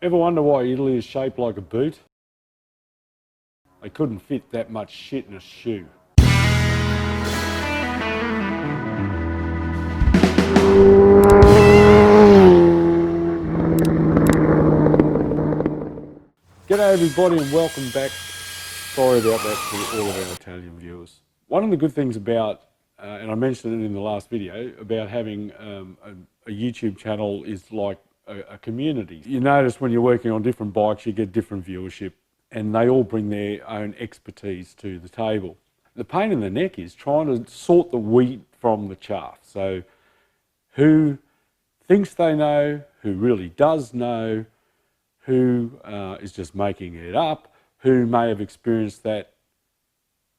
Ever wonder why Italy is shaped like a boot? They couldn't fit that much shit in a shoe. G'day everybody and welcome back. Sorry about that to all of our Italian viewers. One of the good things about, and I mentioned it in the last video, about having a YouTube channel is like a community. You notice when you're working on different bikes, you get different viewership and they all bring their own expertise to the table. The pain in the neck is trying to sort the wheat from the chaff. So who thinks they know, who really does know, who is just making it up, who may have experienced that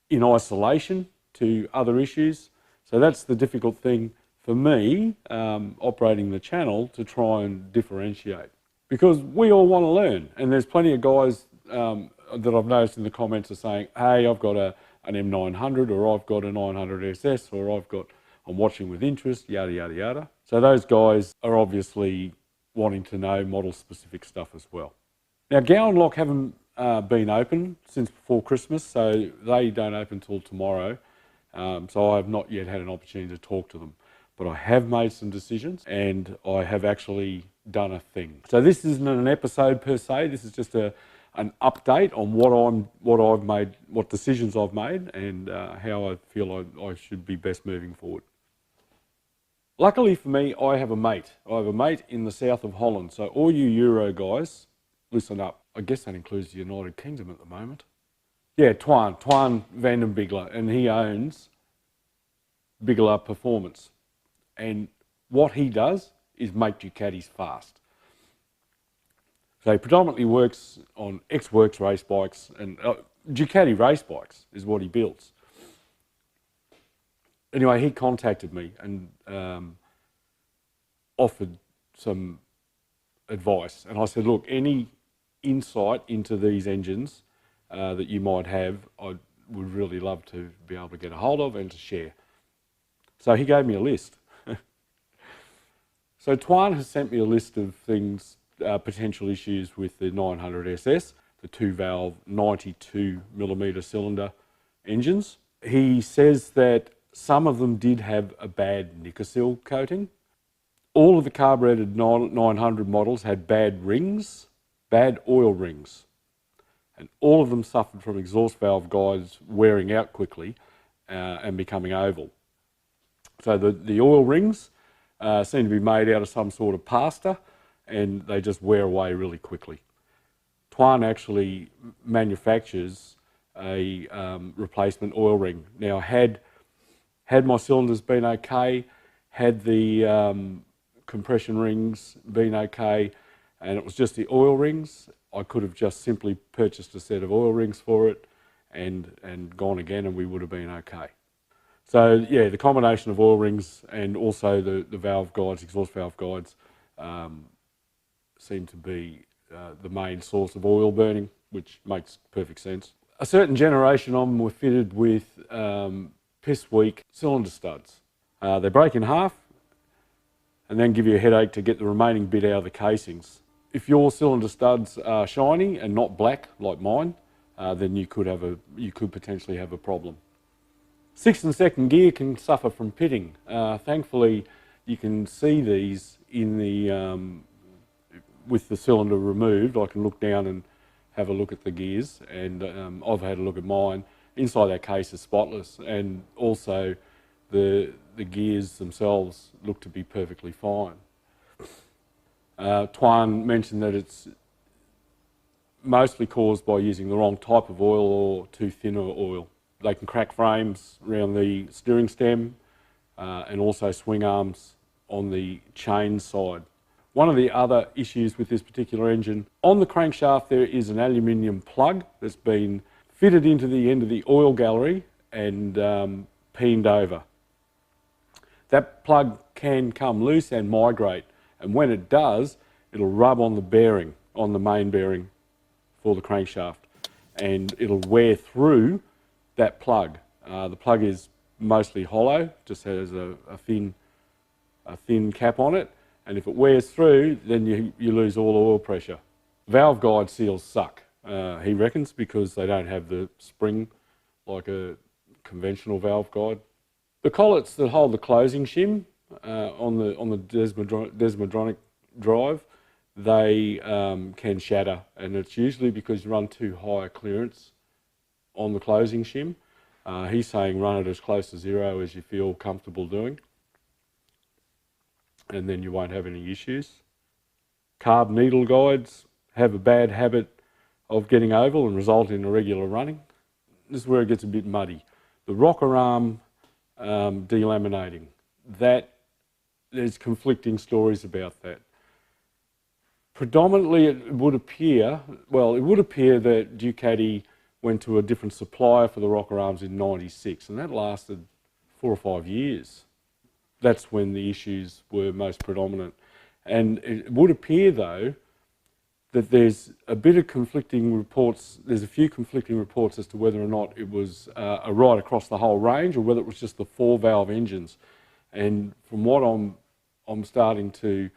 in isolation to other issues. So that's the difficult thing for me, operating the channel, to try and differentiate. Because we all want to learn, and there's plenty of guys that I've noticed in the comments are saying, hey, I've got an M900, or I've got a 900 SS, or I'm watching with interest, yada, yada, yada. So those guys are obviously wanting to know model-specific stuff as well. Now, Gowan Lock haven't been open since before Christmas, so they don't open till tomorrow. So I have not yet had an opportunity to talk to them. But I have made some decisions, and I have actually done a thing. So this isn't an episode per se. This is just an update on what decisions I've made, and how I feel I should be best moving forward. Luckily for me, I have a mate. I have a mate in the south of Holland. So all you Euro guys, listen up. I guess that includes the United Kingdom at the moment. Yeah, Twan van den Bigler, and he owns Bigler Performance. And what he does is make Ducatis fast. So he predominantly works on ex-works race bikes, and Ducati race bikes is what he builds. Anyway, he contacted me and offered some advice. And I said, look, any insight into these engines that you might have, I would really love to be able to get a hold of and to share. So he gave me a list. So Twan has sent me a list of things, potential issues with the 900 SS, the 2-valve 92mm cylinder engines. He says that some of them did have a bad Nickel coating. All of the carbureted 900 models had bad rings, bad oil rings. And all of them suffered from exhaust valve guides wearing out quickly and becoming oval. So the oil rings seem to be made out of some sort of pasta, and they just wear away really quickly. Twan actually manufactures a replacement oil ring. Now, had my cylinders been okay, had the compression rings been okay, and it was just the oil rings, I could have just simply purchased a set of oil rings for it and gone again, and we would have been okay. So yeah, the combination of oil rings and also the valve guides, exhaust valve guides, seem to be the main source of oil burning, which makes perfect sense. A certain generation of them were fitted with piss weak cylinder studs. They break in half and then give you a headache to get the remaining bit out of the casings. If your cylinder studs are shiny and not black like mine, then you could potentially have a problem. 6th and 2nd gear can suffer from pitting. Thankfully, you can see these in the with the cylinder removed. I can look down and have a look at the gears, and I've had a look at mine. Inside that case is spotless, and also the gears themselves look to be perfectly fine. Twan mentioned that it's mostly caused by using the wrong type of oil or too thin of oil. They can crack frames around the steering stem and also swing arms on the chain side. One of the other issues with this particular engine, on the crankshaft there is an aluminium plug that's been fitted into the end of the oil gallery and peened over. That plug can come loose and migrate, and when it does, it'll rub on the bearing, on the main bearing for the crankshaft, and it'll wear through that plug. The plug is mostly hollow, just has a thin cap on it, and if it wears through, then you lose all oil pressure. Valve guide seals suck, he reckons, because they don't have the spring like a conventional valve guide. The collets that hold the closing shim on the desmodronic drive, they can shatter, and it's usually because you run too high a clearance on the closing shim. He's saying run it as close to zero as you feel comfortable doing, and then you won't have any issues. Carb needle guides have a bad habit of getting oval and result in irregular running. This is where it gets a bit muddy. The rocker arm delaminating, there's conflicting stories about that. Predominantly it would appear that Ducati went to a different supplier for the rocker arms in '96, and that lasted 4 or 5 years. That's when the issues were most predominant. And it would appear, though, that there's a bit of conflicting reports. There's a few conflicting reports as to whether or not it was a right across the whole range, or whether it was just the 4-valve engines. And from what I'm starting to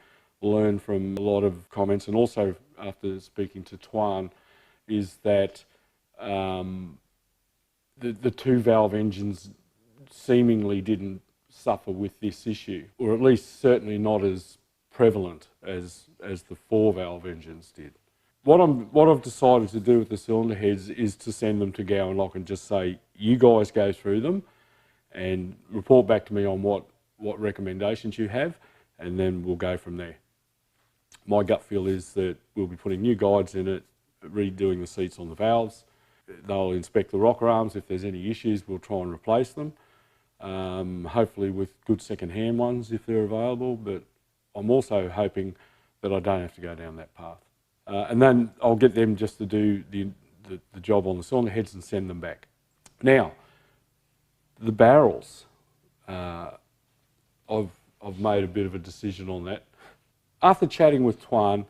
learn from a lot of comments, and also after speaking to Tuan, is that the 2-valve engines seemingly didn't suffer with this issue, or at least certainly not as prevalent as the 4-valve engines did. What I've decided to do with the cylinder heads is to send them to Gow and Lock and just say, you guys go through them and report back to me on what recommendations you have, and then we'll go from there. My gut feel is that we'll be putting new guides in it, redoing the seats on the valves. They'll inspect the rocker arms. If there's any issues, we'll try and replace them. Hopefully with good second-hand ones if they're available, but I'm also hoping that I don't have to go down that path. And then I'll get them just to do the job on the cylinder heads and send them back. Now, the barrels, I've made a bit of a decision on that. After chatting with Tuan,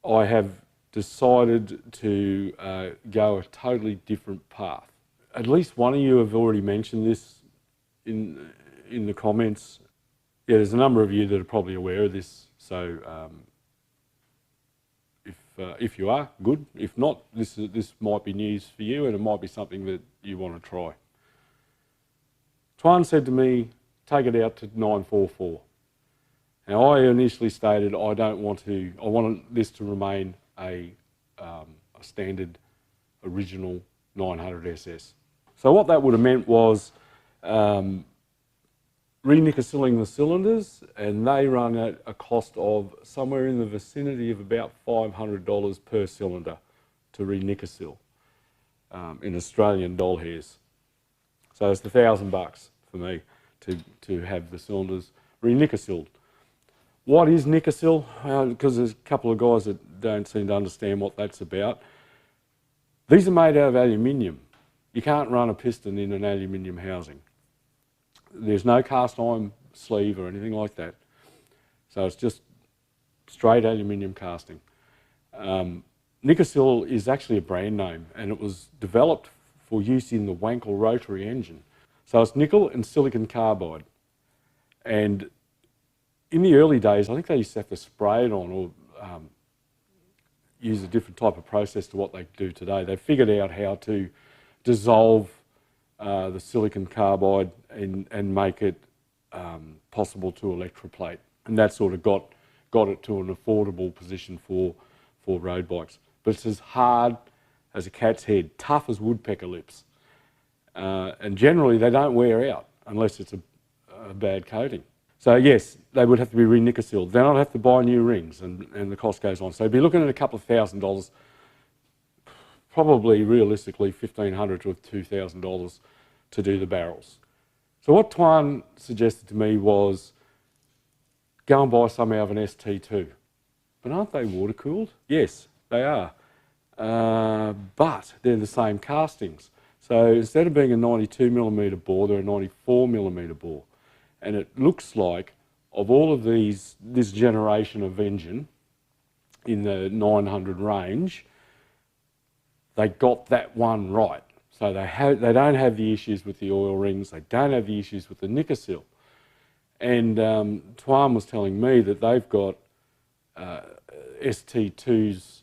I have decided to go a totally different path. At least one of you have already mentioned this in the comments. Yeah, there's a number of you that are probably aware of this, so if you are, good. If not, this might be news for you, and it might be something that you want to try. Tuan said to me, take it out to 944. Now, I initially stated I want this to remain a standard original 900 SS. So what that would have meant was re-nickesilling the cylinders, and they run at a cost of somewhere in the vicinity of about $500 per cylinder to re-nickesil in Australian doll hairs. So it's $1,000 for me to have the cylinders re-nickesiled. What is nickesil? Because there's a couple of guys that don't seem to understand what that's about. These are made out of aluminium. You can't run a piston in an aluminium housing. There's no cast iron sleeve or anything like that. So it's just straight aluminium casting. Nickesil is actually a brand name, and it was developed for use in the Wankel rotary engine. So it's nickel and silicon carbide. And in the early days, I think they used to have to spray it on or use a different type of process to what they do today. They figured out how to dissolve the silicon carbide and make it possible to electroplate, and that sort of got it to an affordable position for road bikes. But it's as hard as a cat's head, tough as woodpecker lips, and generally they don't wear out unless it's a bad coating. So yes, they would have to be re-nickesiled. Then I'd have to buy new rings, and the cost goes on. So you'd be looking at a couple of $1,000, probably realistically $1,500 to $2,000 to do the barrels. So what Tuan suggested to me was go and buy some out of an ST2. But aren't they water cooled? Yes, they are. But they're the same castings. So instead of being a 92mm bore, they're a 94mm bore. And it looks like, of all of this generation of engine in the 900 range, they got that one right. So they don't have the issues with the oil rings, they don't have the issues with the nickesil. And Tuan was telling me that they've got ST2s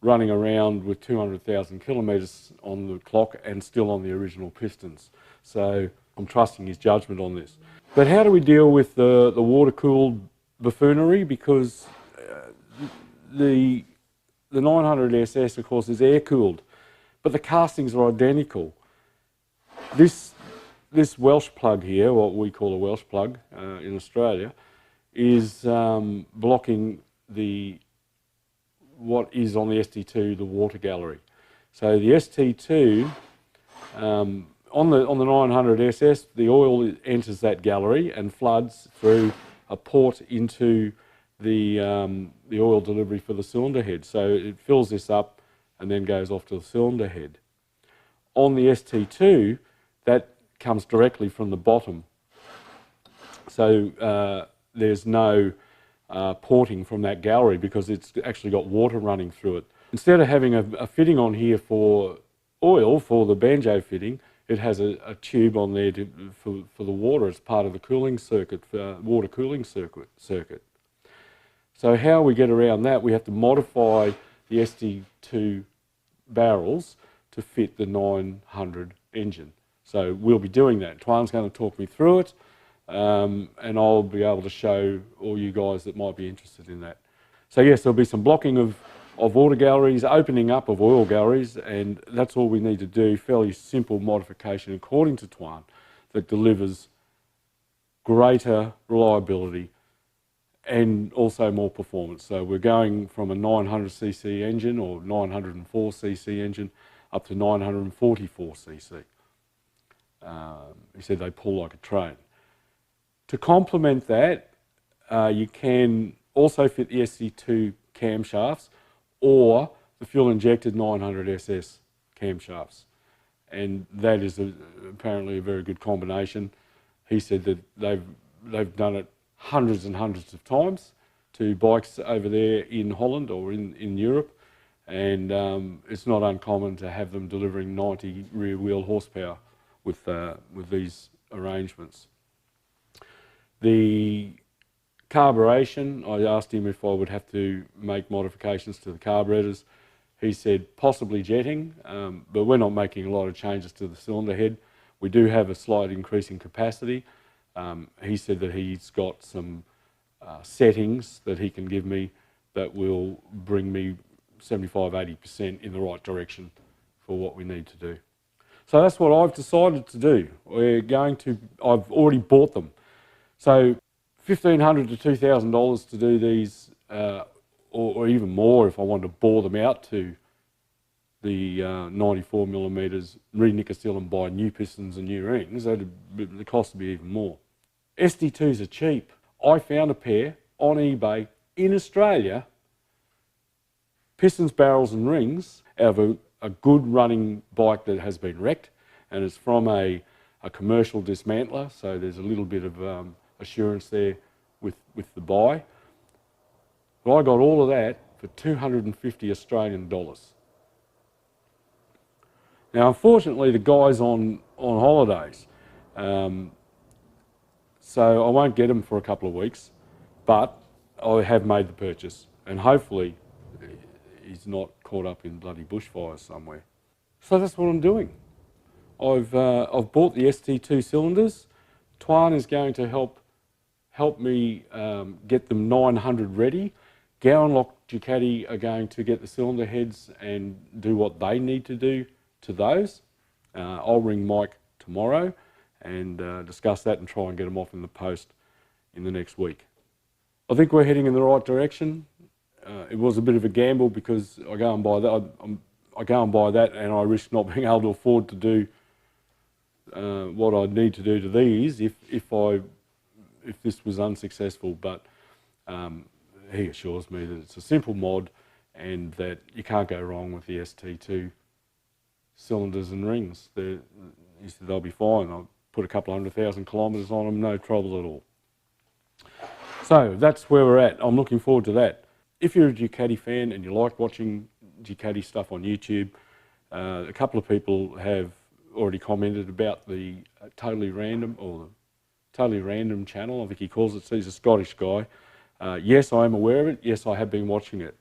running around with 200,000 kilometres on the clock and still on the original pistons. So I'm trusting his judgment on this. But how do we deal with the water-cooled buffoonery? Because the 900 SS, of course, is air-cooled, but the castings are identical. This Welsh plug here, what we call a Welsh plug in Australia, is blocking what is on the ST2, the water gallery. So the ST2, on the 900 SS, the oil enters that gallery and floods through a port into the oil delivery for the cylinder head. So it fills this up and then goes off to the cylinder head. On the ST2, that comes directly from the bottom. So there's no porting from that gallery because it's actually got water running through it. Instead of having a fitting on here for oil, for the banjo fitting, it has a tube on there for the water as part of the cooling circuit, water cooling circuit. So how we get around that, we have to modify the ST2 barrels to fit the 900 engine. So we'll be doing that. Tuan's going to talk me through it, and I'll be able to show all you guys that might be interested in that. So yes, there'll be some blocking of water galleries, opening up of oil galleries, and that's all we need to do. Fairly simple modification according to Tuan that delivers greater reliability and also more performance. So we're going from a 900cc engine or 904cc engine up to 944cc. He said they pull like a train. To complement that, you can also fit the SC2 camshafts or the fuel-injected 900SS camshafts. And that is apparently a very good combination. He said that they've done it hundreds and hundreds of times to bikes over there in Holland or in Europe, and it's not uncommon to have them delivering 90 rear wheel horsepower with these arrangements. The carburation, I asked him if I would have to make modifications to the carburetors. He said possibly jetting, but we're not making a lot of changes to the cylinder head. We do have a slight increase in capacity. He said that he's got some settings that he can give me that will bring me 75–80% in the right direction for what we need to do. So that's what I've decided to do. I've already bought them. So $1,500 to $2,000 to do these, or even more if I wanted to bore them out to the 94 millimeters, re-nicker seal and buy new pistons and new rings. The cost would be even more. ST2s are cheap. I found a pair on eBay in Australia, pistons, barrels and rings, out of a good running bike that has been wrecked, and it's from a commercial dismantler, so there's a little bit of assurance there with the buy. But I got all of that for 250 Australian dollars. Now, unfortunately, the guy's on holidays, so I won't get them for a couple of weeks, but I have made the purchase, and hopefully he's not caught up in bloody bushfires somewhere. So that's what I'm doing. I've bought the ST2 cylinders. Tuan is going to help me get them 900 ready. Gowanlock Ducati are going to get the cylinder heads and do what they need to do to those. I'll ring Mike tomorrow and discuss that and try and get them off in the post in the next week. I think we're heading in the right direction. It was a bit of a gamble because I go and buy that, and I risk not being able to afford to do what I need to do to these if this was unsuccessful. But he assures me that it's a simple mod and that you can't go wrong with the ST2 cylinders and rings. He said they'll be fine. I'll put a couple 100,000 kilometres on them, no trouble at all. So that's where we're at. I'm looking forward to that. If you're a Ducati fan and you like watching Ducati stuff on YouTube, a couple of people have already commented about the Totally Random, or the Totally Random channel, I think he calls it. So he's a Scottish guy. Yes, I am aware of it. Yes, I have been watching it.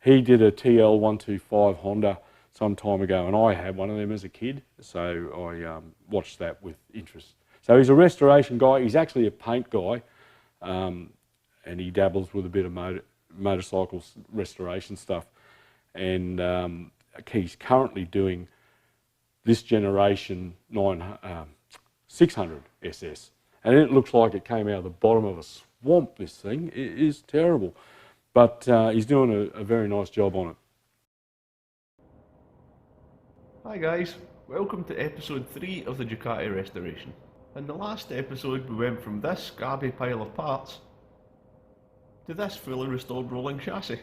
He did a TL125 Honda some time ago, and I had one of them as a kid, so I watched that with interest. So he's a restoration guy. He's actually a paint guy, and he dabbles with a bit of motorcycles restoration stuff. And he's currently doing this generation 600 SS, and it looks like it came out of the bottom of a swamp. This thing, it is terrible, but he's doing a very nice job on it. Hi guys, welcome to episode 3 of the Ducati restoration. In the last episode we went from this scabby pile of parts to this fully restored rolling chassis.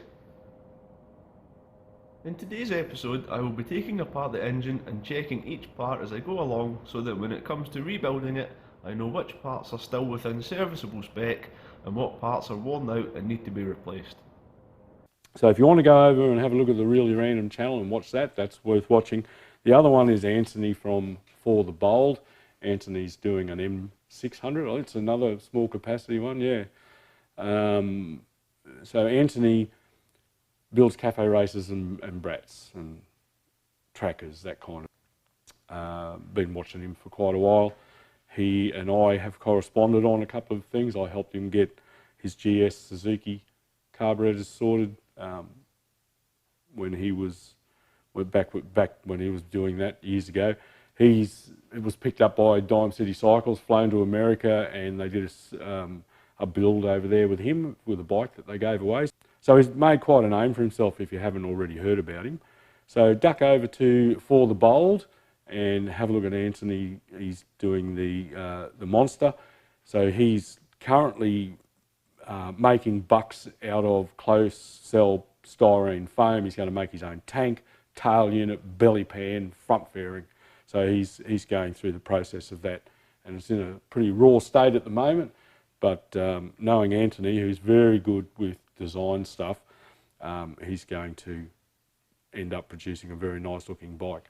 In today's episode I will be taking apart the engine and checking each part as I go along, so that when it comes to rebuilding it I know which parts are still within serviceable spec and what parts are worn out and need to be replaced. So if you want to go over and have a look at the Really Random channel and watch that, that's worth watching. The other one is Anthony from For the Bold. Anthony's doing an M600. Oh, it's another small capacity one, yeah. So Anthony builds cafe races and brats and trackers, that kind of. Been watching him for quite a while. He and I have corresponded on a couple of things. I helped him get his GS Suzuki carburetors sorted when he was back when he was doing that years ago. It was picked up by Dime City Cycles, flown to America, and they did a build over there with him with a bike that they gave away. So he's made quite a name for himself if you haven't already heard about him. So duck over to For the Bold and have a look at Anthony. He's doing the Monster. So he's currently making bucks out of close cell styrene foam. He's going to make his own tank, tail unit, belly pan, front fairing. So he's going through the process of that, and it's in a pretty raw state at the moment. But knowing Anthony, who's very good with design stuff, he's going to end up producing a very nice looking bike.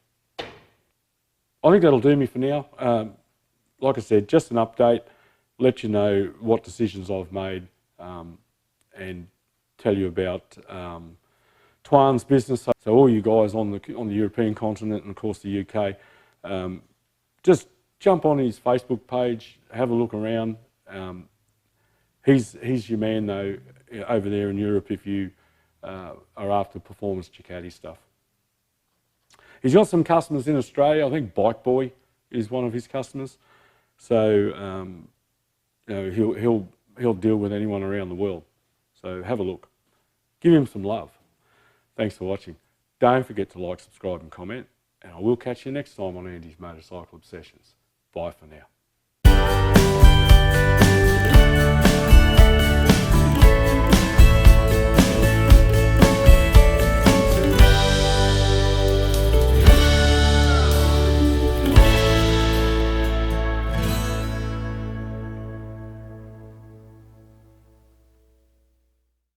I think that'll do me for now. Like I said, just an update, let you know what decisions I've made, and tell you about Twan's business. So all you guys on the European continent and of course the UK, just jump on his Facebook page, have a look around. He's your man though over there in Europe if you are after performance Ducati stuff. He's got some customers in Australia. I think Bike Boy is one of his customers. So you know, he'll deal with anyone around the world. So have a look. Give him some love. Thanks for watching. Don't forget to like, subscribe and comment. And I will catch you next time on Andy's Motorcycle Obsessions. Bye for now.